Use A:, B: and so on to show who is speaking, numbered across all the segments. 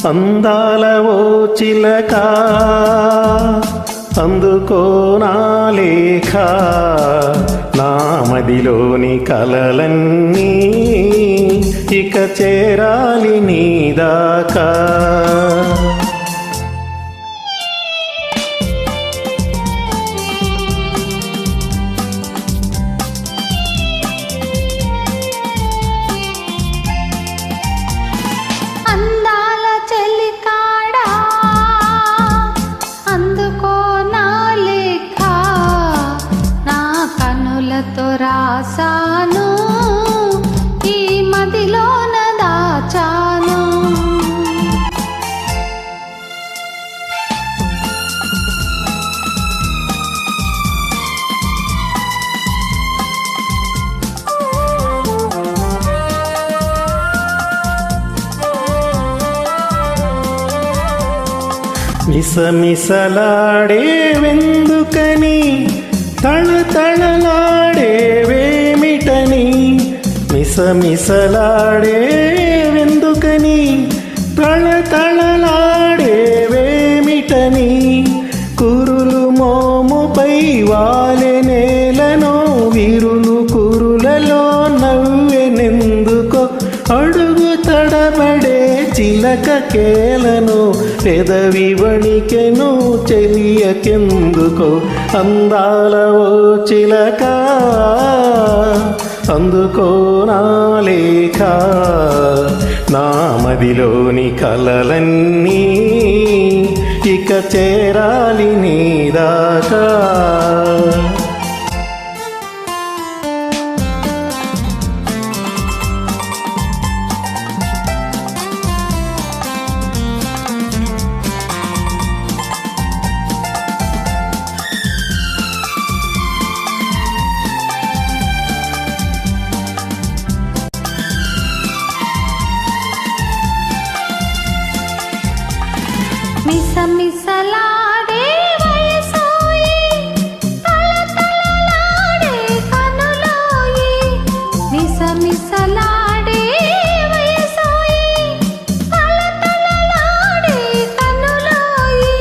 A: అందాల ఓ చిలక అందుకో నా లేఖ, నా మదిలోని కలలన్నీ ఇక చేరాలి నీ దాకా.
B: రాసాను ఈ మదిలోన దాచాను.
A: మిసమిసలాడే వెందుకని తళతళలాడేవేమిటని, మిసమిసలాడేవెందుకని తళతళలాడేవేమిటని, కురులు మోముపై వాలె నేలను విరులు కురులలో నవ్వెనెందుకో, అడుగు తడబడే చిలక కేలను పెదవి వణికెను చెలియకెందుకో. అందాల ఓ చిలక అందుకో నా లేఖ, నా మదిలోని కలలన్నీ ఇక చేరాలి నీ దాకా.
B: మిసమిసలాడే వయసోయి తళతళలాడే కనులోయి, మిసమిసలాడే వయసోయి తళతళలాడే కనులోయి,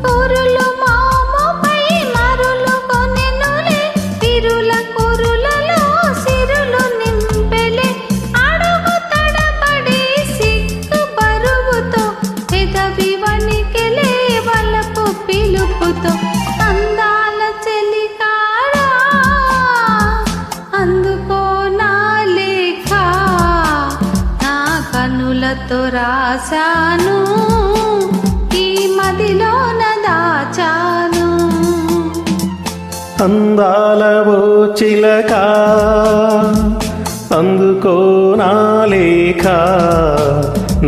B: కురులు మోముపై మరులు కొనెనులే విరుల కురులలో సిరులు నింపెలే, అడుగు తడబడి సిగ్గు బరువుతో పెదవి వణికెలే వలపు పిలుపుతో. అందాల చెలికాడా అందుకో నా లేఖ, నా కనులతో రాసాను ఈ మదిలోన దాచాను.
A: అందాల ఓ చిలక అందుకో నా లేఖ,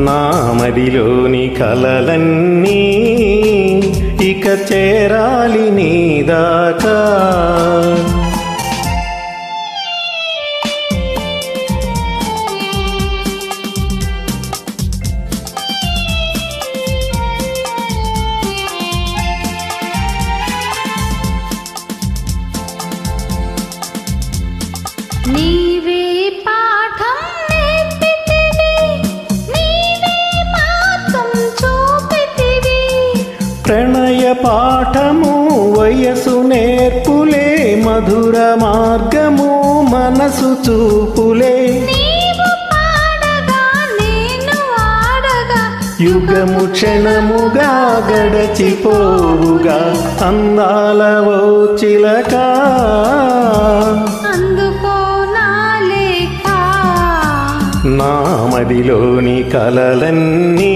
A: నా మదిలోని కలలన్నీ ఇక చేరాలి నీ దాకా.
B: నీవే పాఠం నేర్పితివి, నీవే మార్గం చూపితివి,
A: ప్రణయ పాఠము వయసు నేర్పులే, మధుర మార్గము మనసు చూపులే,
B: నీవు పాడగా నేను ఆడగా
A: యుగము క్షణముగా గడచిపోవుగా. అందాల ఓ చిలక
B: అందుకో నా లేఖ,
A: నా మదిలోని కలలన్నీ